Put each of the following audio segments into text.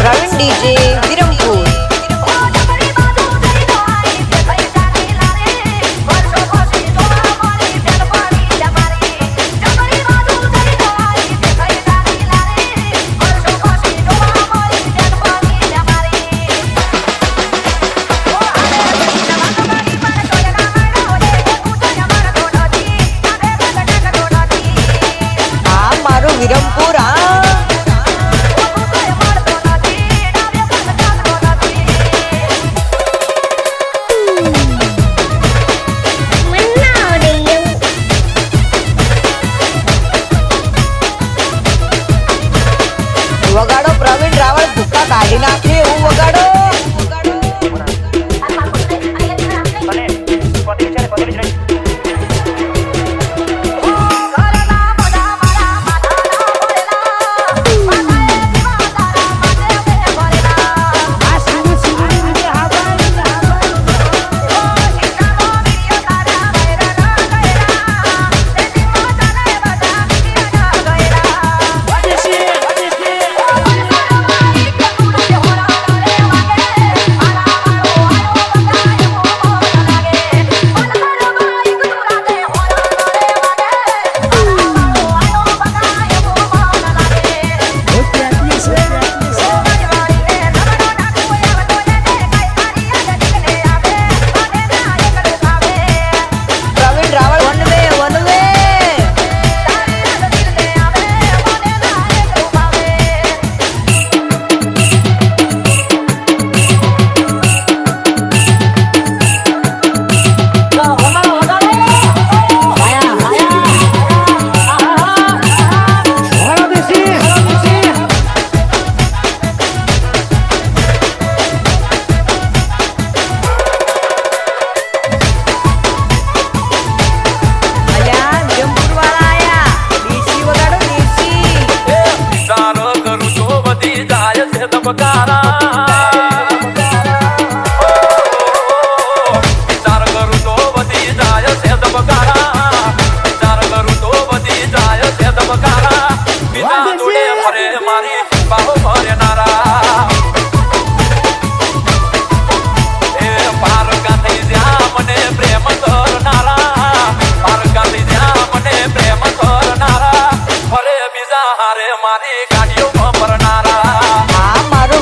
Pravin DJ Virampur. Virampur વગાડો પ્રવીણ રાવળ ભૂકા કાઢી નાખે એવું વગાડો.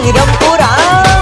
વિરમપુર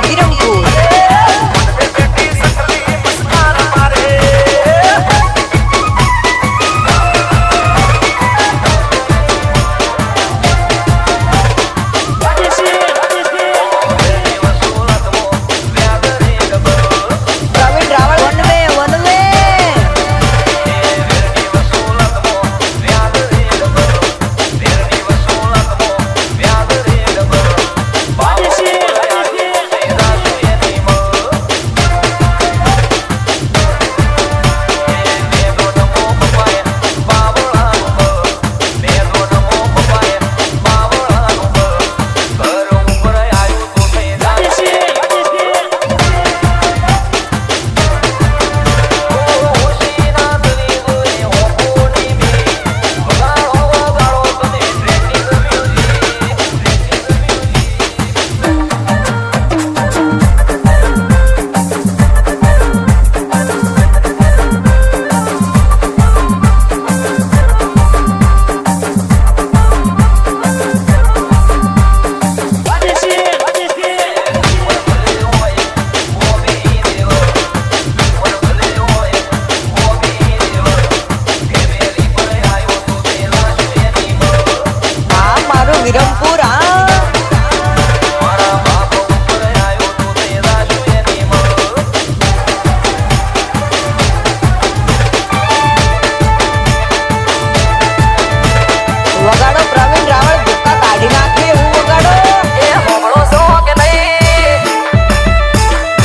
વિરમપુર. Pravin Raval one way one way. આ મારું વિરમપુર. વગાડો પ્રવીણ રાવળ ભૂકા કાઢી નાખે એવું વગાડો. એ હોમળો છો કે નહીં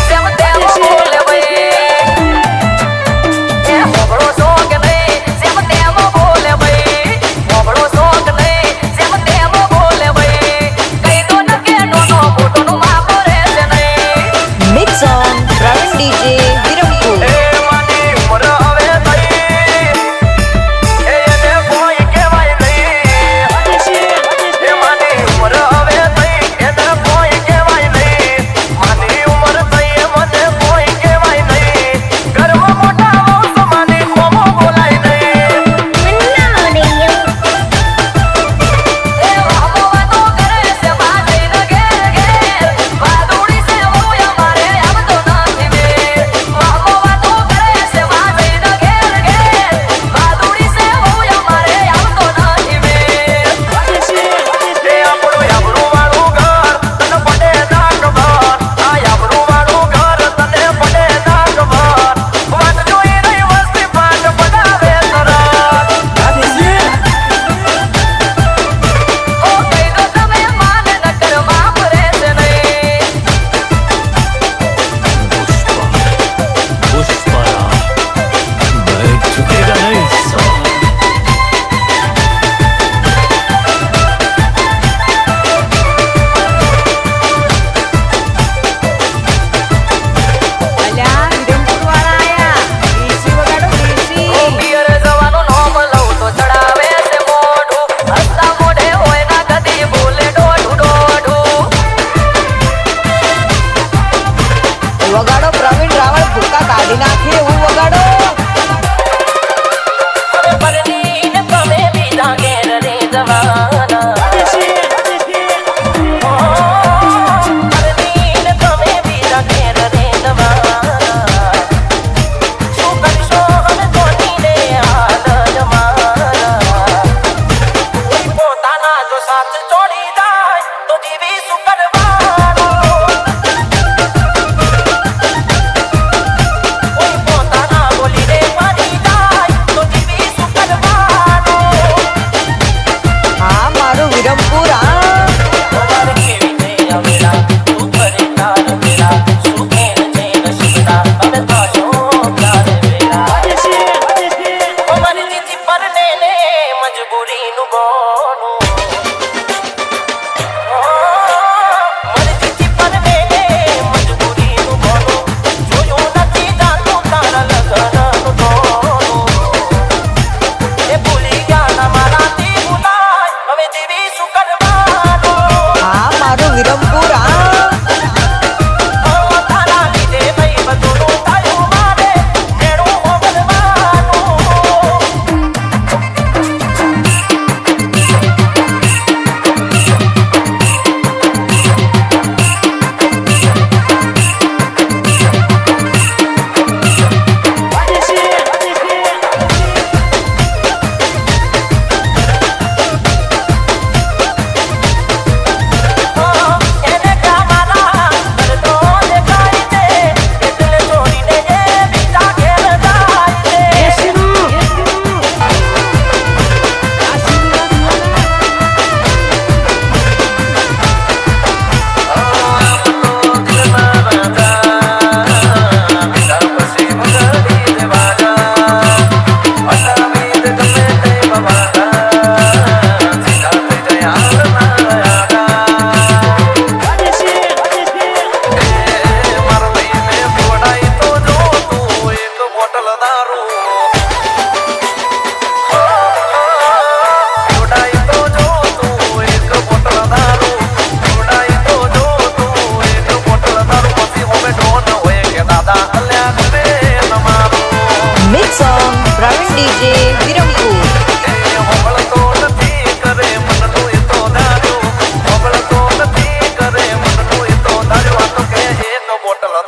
તેમ તેમ બોલે ભાઈ એ હોમળો છો કે નહીં તેમ તેમ બોલે ભાઈ હોમળો છો કે નહીં તેમ તેમ બોલે ભાઈ કઈ તો ન કે નોનો મોટો નું માપ રહેશે નહીં. Mix on Pravin DJ Virampur. એ માની ઉમર હવે થઈ એને કોઈ કહેવાય નહીં. એ માની ઉમર હવે થઈ એને કોઈ કહેવાય નહીં. માની ઉમર થઈ મને કોઈ કહેવાય નહીં. ઘરમાં મોટા વંશ માની કોમો બોલાય નહીં. એ વાહો વાતો કરે છે માજીને ઘેર ઘેર. વાદુડી છે હું અમારે આમ તો નથી મેર. વાહો વાતો કરે છે માજીને ઘેર ઘેર. વાદુડી છે હું અમારે આમ તો નથી મેર. એ આપણું યાબરું વાળું ઘર તને પડે ના ખબર. આ યાબરું વાળું ઘર તને પડે ના ખબર. વાત જોઈ રહી વસ્તી પાટ પડાવે તરત. ઓ કઈ દો તમે માને નકર માપ રહેશે નહીં. पुष्पराज बैठ चुकेगा नहीं साला। અલ્યા વિરમપુર વાળા આયા. દેશી વગાડો દેશી. ઓ પિયર જવાનું નોમ લઉં તો ચડાવે છે મોઢું. હસતા મોઢે હોય ના કદી બોલે દોઢું દોઢું. વગાડો પ્રવીણ રાવળ ભૂકા કાઢી નાખે એવું વગાડો. પરણીને તમે બીજા ઘેર રે જવાના. પરણીને તમે બીજા ઘેર રે જવાના. શું કરશો હવે ધોનીને હાલ જમાના. કોઈ પોતાના જો સાથ છોડી જાય તો જીવી શું કરવાનું. કોઈ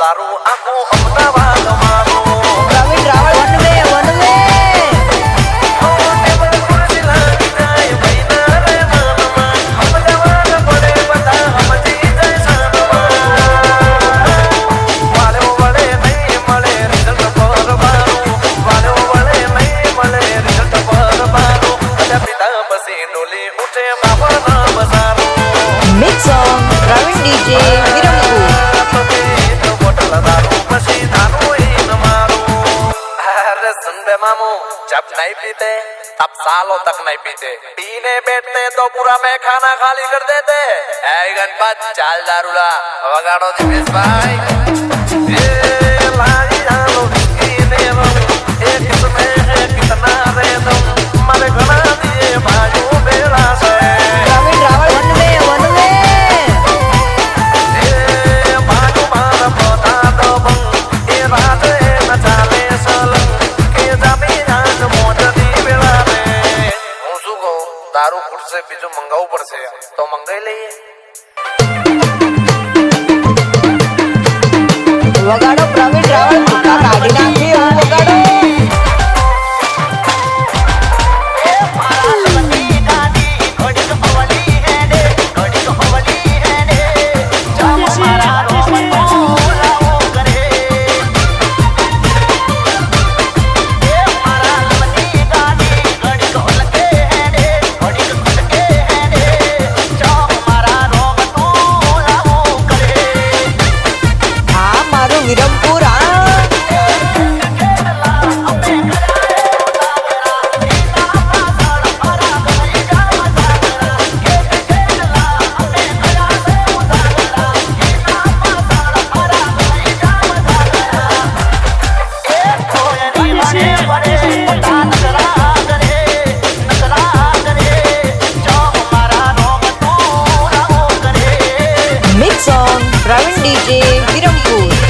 દારૂ આખું અમદાવાદ મારું Pravin Raval one way table ખુરશી લાગી જાય મહિના રે મનમાં સમજાવવા પડે બધા સમજી જાય સાનમાં વાળ્યો વળે નહીં મળે રિઝલ્ટ પર બારું વાળ્યો વળે નહીં મળે રિઝલ્ટ પર બારું અલ્યા પિતા પછી ડોલી ઉઠે બાપાના બજારું mix song Pravin DJ Virampur जब नहीं पीते तब सालों तक नहीं पीते पीने बैठते तो पूरा मैं खाना खाली कर देते ऐ गणपत चाल दारूला वगाड़ो दिनेश भाई ये लाई आलो किने रंग ये किसमें है कितना रे दम मारे गना दिए भाइयों बेड़ा से પ્રવીણ રાવળ વન વે ये भाइयों मारा पता दो बंग ये रात न चाले सलंग के जमीन મોજની વેળા રે હું શું કહું દારૂ ખૂટશે બીજું મંગાવવું પડશે તો મંગાઈ લઈએ વગાડો પ્રવીણ રાવળ ભૂકા કાઢી નાખે એવું વગાડો હા મારું વિરમપુર હા mix song Pravin DJ Virampur